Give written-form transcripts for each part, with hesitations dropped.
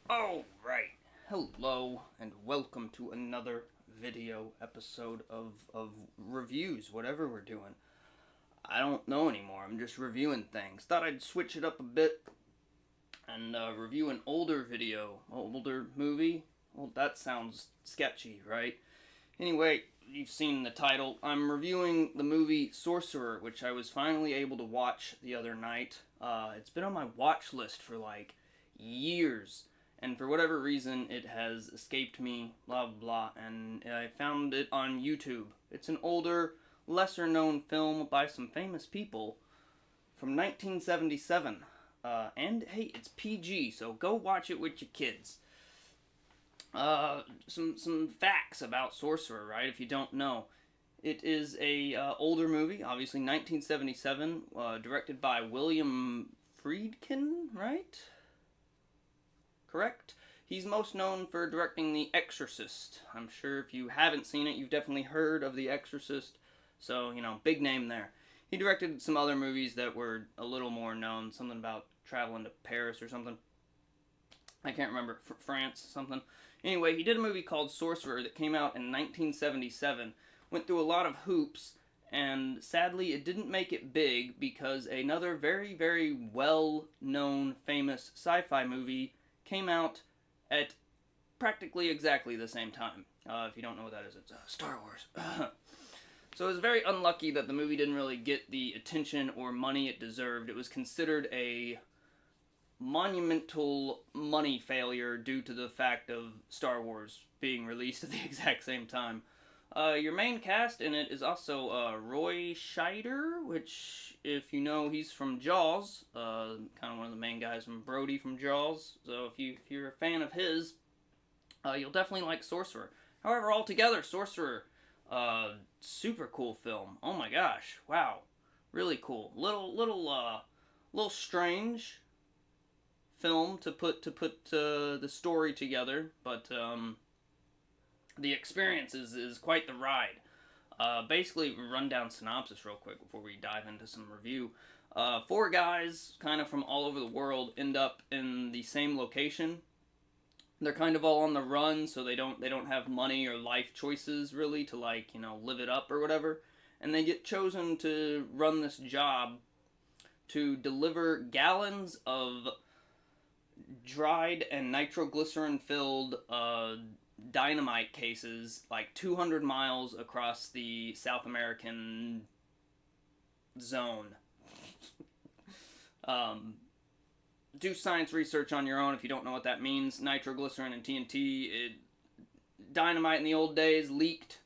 Alright, hello, and welcome to another video episode of reviews, whatever we're doing. I don't know anymore, I'm just reviewing things. Thought I'd switch it up a bit and review an older video, older movie. Well, that sounds sketchy, right? Anyway, you've seen the title. I'm reviewing the movie Sorcerer, which I was finally able to watch the other night. It's been on my watch list for like years, and for whatever reason, it has escaped me, blah blah blah, and I found it on YouTube. It's an older, lesser known film by some famous people from 1977. And hey, it's PG, so go watch it with your kids. Some facts about Sorcerer, right? If you don't know, it is a older movie, obviously 1977, directed by William Friedkin, right? Correct. He's most known for directing The Exorcist. I'm sure if you haven't seen it, you've definitely heard of The Exorcist. So, big name there. He directed some other movies that were a little more known, something about traveling to Paris or something. I can't remember, France, something. Anyway, he did a movie called Sorcerer that came out in 1977. Went through a lot of hoops, and sadly it didn't make it big because another very, very well-known, famous sci-fi movie came out at practically exactly the same time. If you don't know what that is, it's Star Wars. So it was very unlucky that the movie didn't really get the attention or money it deserved. It was considered a monumental money failure due to the fact of Star Wars being released at the exact same time. Your main cast in it is also Roy Scheider, which, if you know, he's from Jaws, kind of one of the main guys from Brody from Jaws. So if you're a fan of his, you'll definitely like Sorcerer. However, altogether, Sorcerer, super cool film. Oh my gosh, wow, really cool. Little strange film to put the story together, but the experience is quite the ride. Basically, run down synopsis real quick before we dive into some review. Four guys, kind of from all over the world, end up in the same location. They're kind of all on the run, so they don't have money or life choices really to live it up or whatever. And they get chosen to run this job to deliver gallons of dried and nitroglycerin filled dynamite cases like 200 miles across the South American zone. Do science research on your own if you don't know what that means. Nitroglycerin and TNT, dynamite in the old days leaked,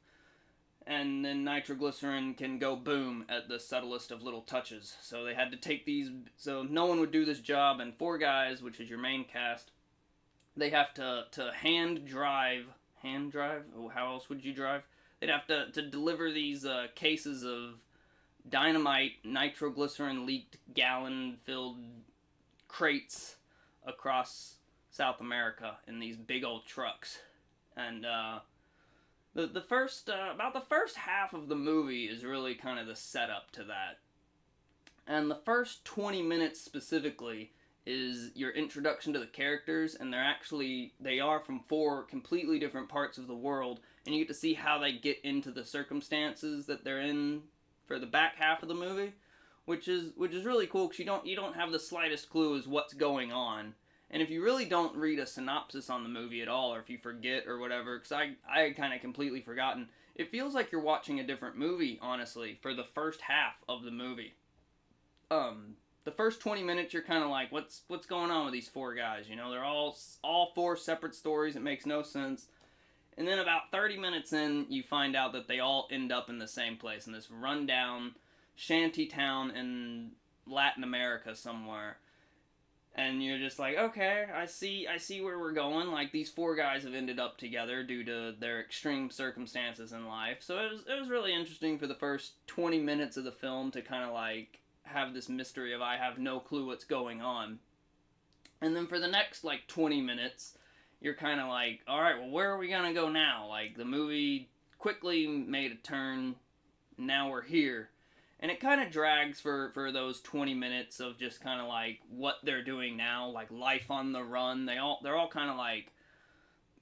and then nitroglycerin can go boom at the subtlest of little touches. So they had to take these, so no one would do this job, and four guys, which is your main cast, they have to hand drive, how else would you drive? They'd have to deliver these cases of dynamite, nitroglycerin leaked gallon filled crates across South America in these big old trucks. And the first about the first half of the movie is really kind of the setup to that. And the first 20 minutes specifically is your introduction to the characters, and they are from four completely different parts of the world, and you get to see how they get into the circumstances that they're in for the back half of the movie, which is really cool because you don't have the slightest clue as what's going on. And if you really don't read a synopsis on the movie at all, or if you forget or whatever, because I had kind of completely forgotten, it feels like you're watching a different movie, honestly, for the first half of the movie. The first 20 minutes, you're kind of like, what's going on with these four guys? They're all four separate stories. It makes no sense. And then about 30 minutes in, you find out that they all end up in the same place, in this rundown shanty town in Latin America somewhere. And you're just like, okay, I see where we're going. Like, these four guys have ended up together due to their extreme circumstances in life. So it was really interesting for the first 20 minutes of the film to kind of like have this mystery of I have no clue what's going on. And then for the next like 20 minutes, you're kind of like, all right, well, where are we gonna go now? Like, the movie quickly made a turn. Now we're here. And it kind of drags for those 20 minutes of just kind of like what they're doing now, like life on the run. They're all kind of like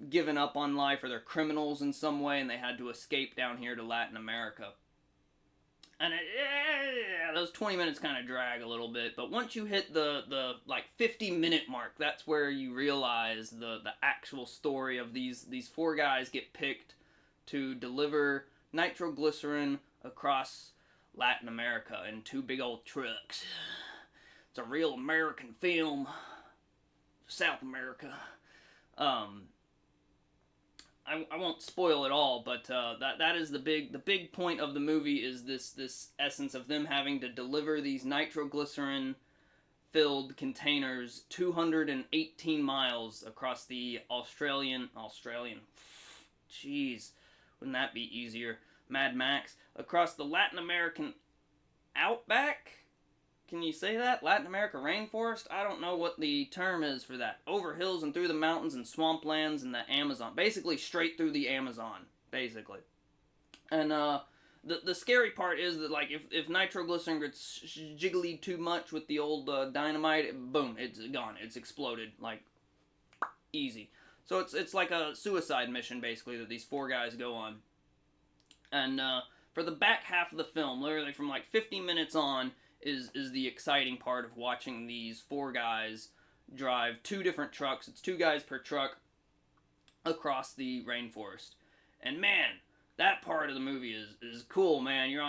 given up on life, or they're criminals in some way, and they had to escape down here to Latin America. And those 20 minutes kind of drag a little bit, but once you hit the like 50-minute mark, that's where you realize the actual story of these four guys get picked to deliver nitroglycerin across Latin America in two big old trucks. It's a real American film, South America. I won't spoil it all, but that is the big point of the movie, is this essence of them having to deliver these nitroglycerin filled containers 218 miles across the Australian, jeez, wouldn't that be easier? Mad Max, across the Latin American outback? Can you say that? Latin America rainforest? I don't know what the term is for that. Over hills and through the mountains and swamplands and the Amazon. Basically, straight through the Amazon, basically. And the scary part is that, like, if nitroglycerin gets jiggly too much with the old dynamite, boom, it's gone. It's exploded, like, easy. So it's like a suicide mission, basically, that these four guys go on. And for the back half of the film, literally from like 50 minutes on, is the exciting part of watching these four guys drive two different trucks. It's two guys per truck across the rainforest. And man, that part of the movie is cool, man. You're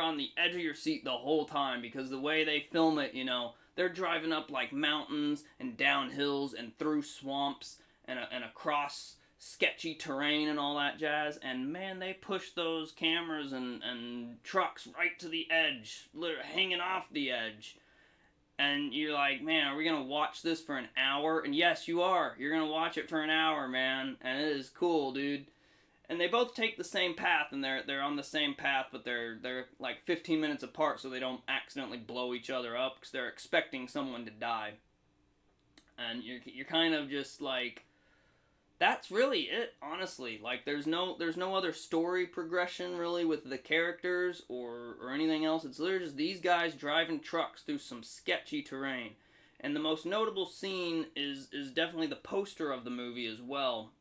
on the edge of your seat the whole time, because the way they film it, you know, they're driving up like mountains and down hills and through swamps and across sketchy terrain and all that jazz, and man, they push those cameras and trucks right to the edge, literally hanging off the edge. And you're like, man, are we gonna watch this for an hour? And yes, you are. You're gonna watch it for an hour, man, and it is cool, dude. And they both take the same path, and they're on the same path, but they're like 15 minutes apart, so they don't accidentally blow each other up, because they're expecting someone to die. And you're kind of just like, that's really it, honestly. Like, there's no other story progression really with the characters or anything else. It's literally just these guys driving trucks through some sketchy terrain. And the most notable scene is definitely the poster of the movie as well,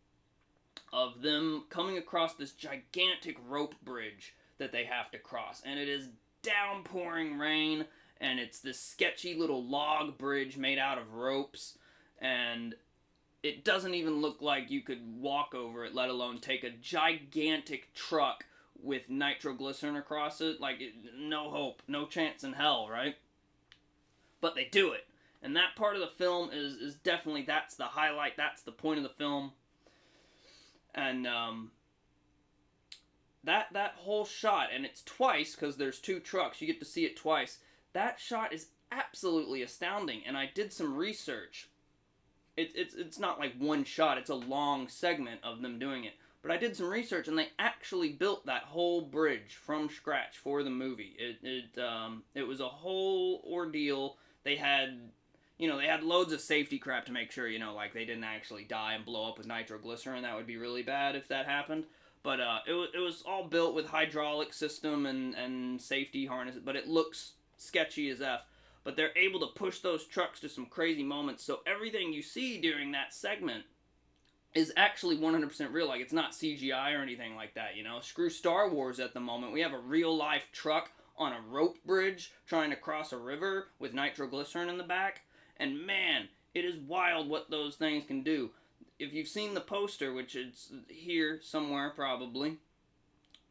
of them coming across this gigantic rope bridge that they have to cross. And it is downpouring rain, and it's this sketchy little log bridge made out of ropes, and it doesn't even look like you could walk over it, let alone take a gigantic truck with nitroglycerin across it. Like, no hope, no chance in hell, right? But they do it. And that part of the film is definitely, that's the highlight, that's the point of the film. And that whole shot, and it's twice, because there's two trucks, you get to see it twice. That shot is absolutely astounding, and I did some research. It's not like one shot, it's a long segment of them doing it. But I did some research, and they actually built that whole bridge from scratch for the movie. It was a whole ordeal. They had loads of safety crap to make sure, like they didn't actually die and blow up with nitroglycerin. That would be really bad if that happened. But it was all built with hydraulic system and safety harnesses, but it looks sketchy as F. But they're able to push those trucks to some crazy moments. So everything you see during that segment is actually 100% real. Like, it's not CGI or anything like that, Screw Star Wars at the moment. We have a real-life truck on a rope bridge trying to cross a river with nitroglycerin in the back. And man, it is wild what those things can do. If you've seen the poster, which is here somewhere probably,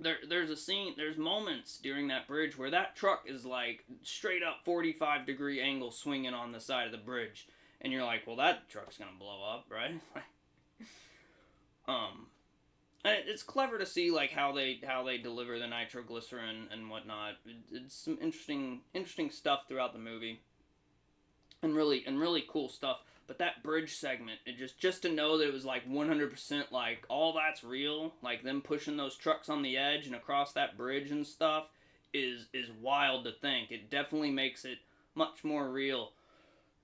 there's a scene, there's moments during that bridge where that truck is like straight up 45-degree angle swinging on the side of the bridge, and you're like, well, that truck's gonna blow up, right? And it's clever to see like how they deliver the nitroglycerin and whatnot. It's some interesting stuff throughout the movie, and really cool stuff. But that bridge segment, it just to know that it was like 100% like all that's real, like them pushing those trucks on the edge and across that bridge and stuff, is wild to think. It definitely makes it much more real.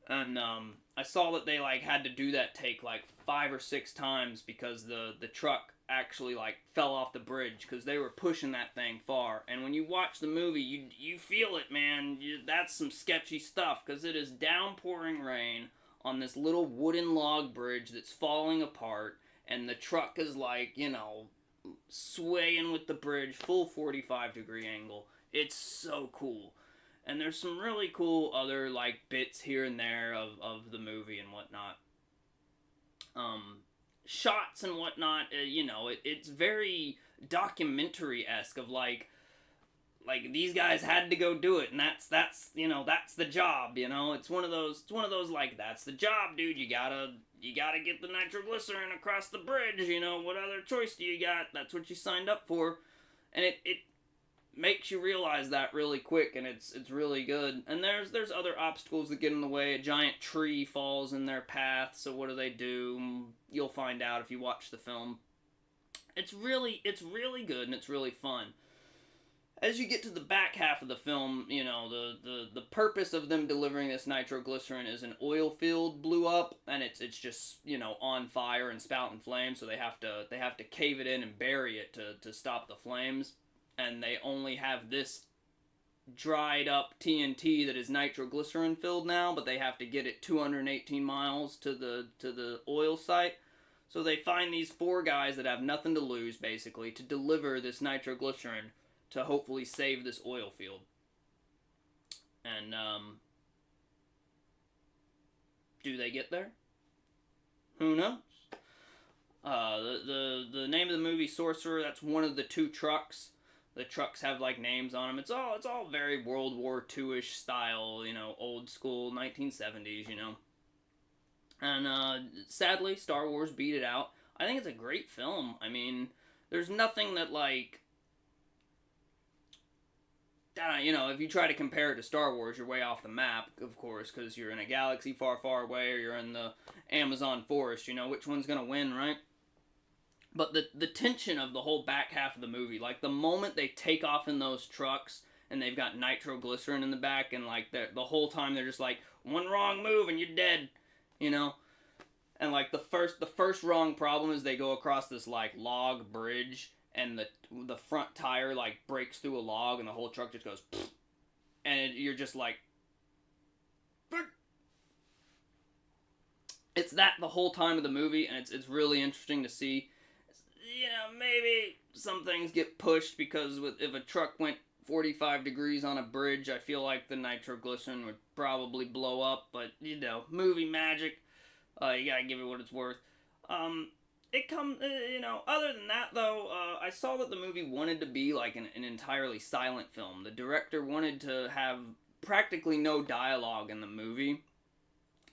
And I saw that they like had to do that take like 5 or 6 times, because the truck actually like fell off the bridge because they were pushing that thing far. And when you watch the movie, you feel it, man. That's some sketchy stuff because it is downpouring rain on this little wooden log bridge that's falling apart, and the truck is like, swaying with the bridge, full 45-degree angle. It's so cool. And there's some really cool other like bits here and there of the movie and whatnot. Shots and whatnot, it's very documentary-esque of like these guys had to go do it, and that's the job. It's one of those like, that's the job, dude. You gotta get the nitroglycerin across the bridge. What other choice do you got? That's what you signed up for. And it makes you realize that really quick, and it's really good. And there's other obstacles that get in the way. A giant tree falls in their path, so what do? You'll find out if you watch the film. It's really good, and it's really fun. As you get to the back half of the film, the purpose of them delivering this nitroglycerin is an oil field blew up, and it's just, on fire and spouting flames, so they have to cave it in and bury it to stop the flames. And they only have this dried up TNT that is nitroglycerin filled now, but they have to get it 218 miles to the oil site. So they find these 4 guys that have nothing to lose, basically, to deliver this nitroglycerin to hopefully save this oil field. And do they get there? Who knows? The name of the movie, Sorcerer, that's one of the 2 trucks. The trucks have like names on them. It's all very World War II-ish style, old school 1970s, And sadly, Star Wars beat it out. I think it's a great film. I mean, there's nothing that like, if you try to compare it to Star Wars, you're way off the map, of course, because you're in a galaxy far, far away, or you're in the Amazon forest. Which one's gonna win, right? But the tension of the whole back half of the movie, like the moment they take off in those trucks and they've got nitroglycerin in the back, and like the whole time they're just like, one wrong move and you're dead, And like the first wrong problem is they go across this like log bridge, and the front tire like breaks through a log, and the whole truck just goes, and you're just like, it's that the whole time of the movie, and it's really interesting to see. Maybe some things get pushed because if a truck went 45 degrees on a bridge, I feel like the nitroglycerin would probably blow up. But, movie magic, you gotta give it what it's worth. Other than that, though, I saw that the movie wanted to be like an entirely silent film. The director wanted to have practically no dialogue in the movie.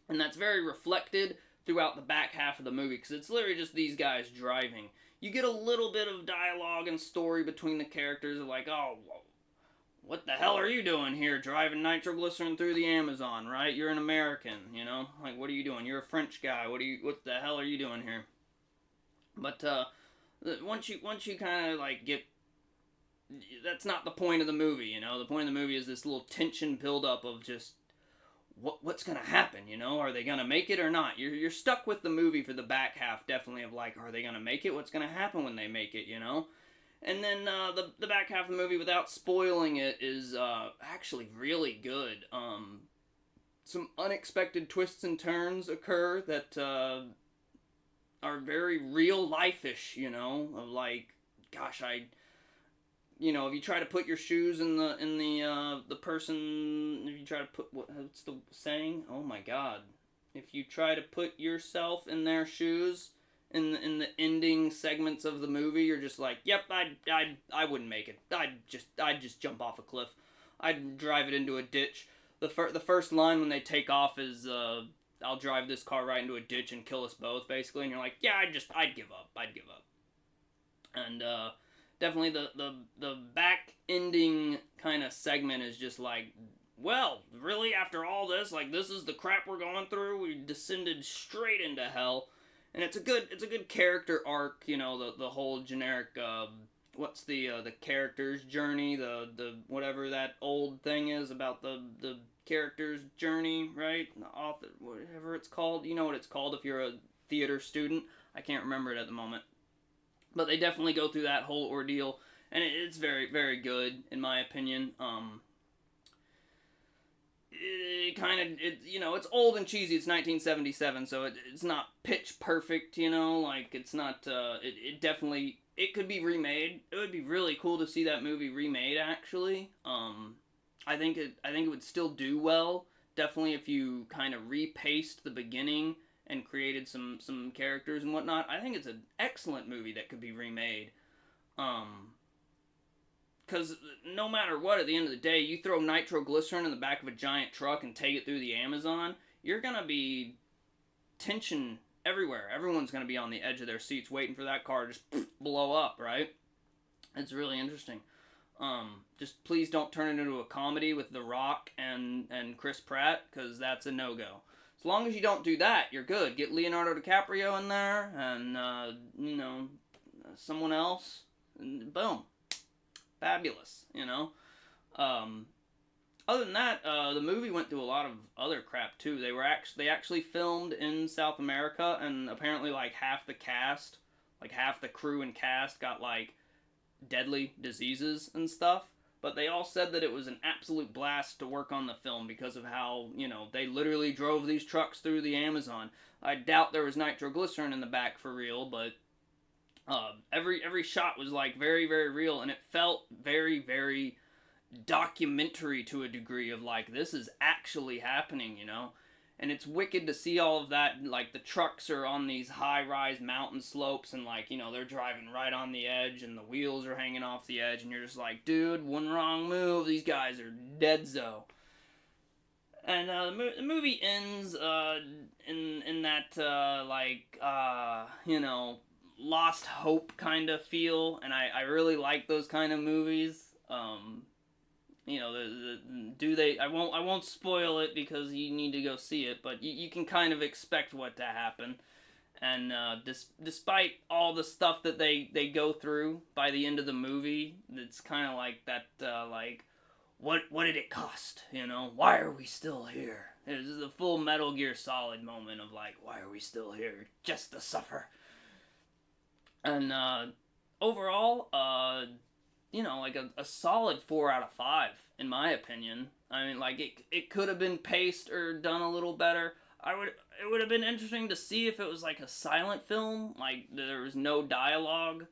And that's very reflected throughout the back half of the movie, because it's literally just these guys driving. You get a little bit of dialogue and story between the characters of like, oh, what the hell are you doing here driving nitroglycerin through the Amazon, right? You're an American, Like, what are you doing? You're a French guy. What the hell are you doing here? But once you kind of like get, that's not the point of the movie, The point of the movie is this little tension buildup of just what's gonna happen, Are they gonna make it or not? You're stuck with the movie for the back half, definitely, of like, are they gonna make it? What's gonna happen when they make it, And then the back half of the movie, without spoiling it, is actually really good. Some unexpected twists and turns occur that are very real life-ish, of like, gosh, if you try to put your shoes in the person, if you try to put, what's the saying? Oh my God. If you try to put yourself in their shoes in the ending segments of the movie, you're just like, yep, I wouldn't make it. I'd just jump off a cliff. I'd drive it into a ditch. The first line when they take off is, I'll drive this car right into a ditch and kill us both, basically. And you're like, yeah, I'd give up. And, definitely the back ending kind of segment is just like, well, really, after all this, like, this is the crap we're going through. We descended straight into hell. And it's a good character arc, the whole generic, what's the character's journey, the whatever that old thing is about the character's journey, right? The author, whatever it's called. You know what it's called if you're a theater student. I can't remember it at the moment. But they definitely go through that whole ordeal, and it's very, very good, in my opinion. It kind of, it's old and cheesy. It's 1977, so it's not pitch perfect, like, it's not, it definitely, it could be remade. It would be really cool to see that movie remade, actually. I think it would still do well, definitely, if you kind of repaced the beginning and created some characters and whatnot. I think it's an excellent movie that could be remade. Because no matter what, at the end of the day, you throw nitroglycerin in the back of a giant truck and take it through the Amazon, you're going to be tension everywhere. Everyone's going to be on the edge of their seats waiting for that car to just blow up, right? It's really interesting. Just please don't turn it into a comedy with The Rock and Chris Pratt, because that's a no-go. As long as you don't do that, you're good. Get Leonardo DiCaprio in there and, someone else, and boom. Fabulous, Other than that, the movie went through a lot of other crap too. They actually filmed in South America, and apparently like half the cast, like half the crew and cast got like deadly diseases and stuff. But they all said that it was an absolute blast to work on the film because of how, they literally drove these trucks through the Amazon. I doubt there was nitroglycerin in the back for real, but every shot was like very, very real, and it felt very, very documentary to a degree of like, this is actually happening, And it's wicked to see all of that. Like, the trucks are on these high-rise mountain slopes, and like, they're driving right on the edge, and the wheels are hanging off the edge, and you're just like, dude, one wrong move, these guys are dead-zo. And the movie ends in that lost hope kind of feel, and I really like those kind of movies. I won't spoil it because you need to go see it, but you can kind of expect what to happen. And despite all the stuff that they go through by the end of the movie, it's kind of like that, what did it cost? Why are we still here? This is a full Metal Gear Solid moment of like, why are we still here? Just to suffer. And overall, like a solid 4 out of 5 in my opinion. I mean, like, it could have been paced or done a little better. It would have been interesting to see if it was like a silent film, like there was no dialogue.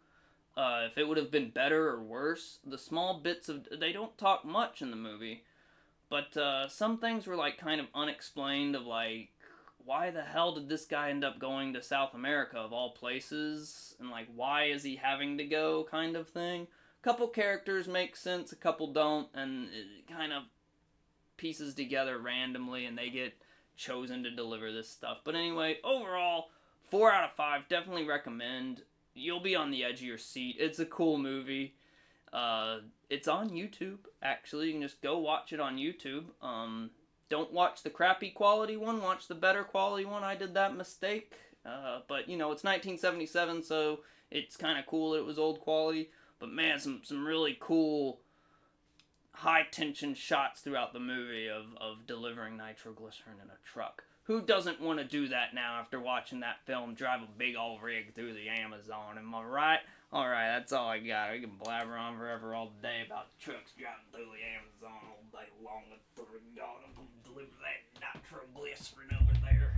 If it would have been better or worse. The small bits they don't talk much in the movie, but some things were like kind of unexplained, of like, why the hell did this guy end up going to South America of all places? And like, why is he having to go, kind of thing. A couple characters make sense, a couple don't, and it kind of pieces together randomly, and they get chosen to deliver this stuff. But anyway, overall, 4 out of 5, definitely recommend. You'll be on the edge of your seat. It's a cool movie. It's on YouTube, actually. You can just go watch it on YouTube. Don't watch the crappy quality one. Watch the better quality one. I did that mistake. But, it's 1977, so it's kind of cool that it was old quality. But, man, some really cool high-tension shots throughout the movie of delivering nitroglycerin in a truck. Who doesn't want to do that now after watching that film, drive a big old rig through the Amazon? Am I right? Alright, that's all I got. I can blabber on forever all day about trucks driving through the Amazon all day long. Deliver that nitroglycerin over there.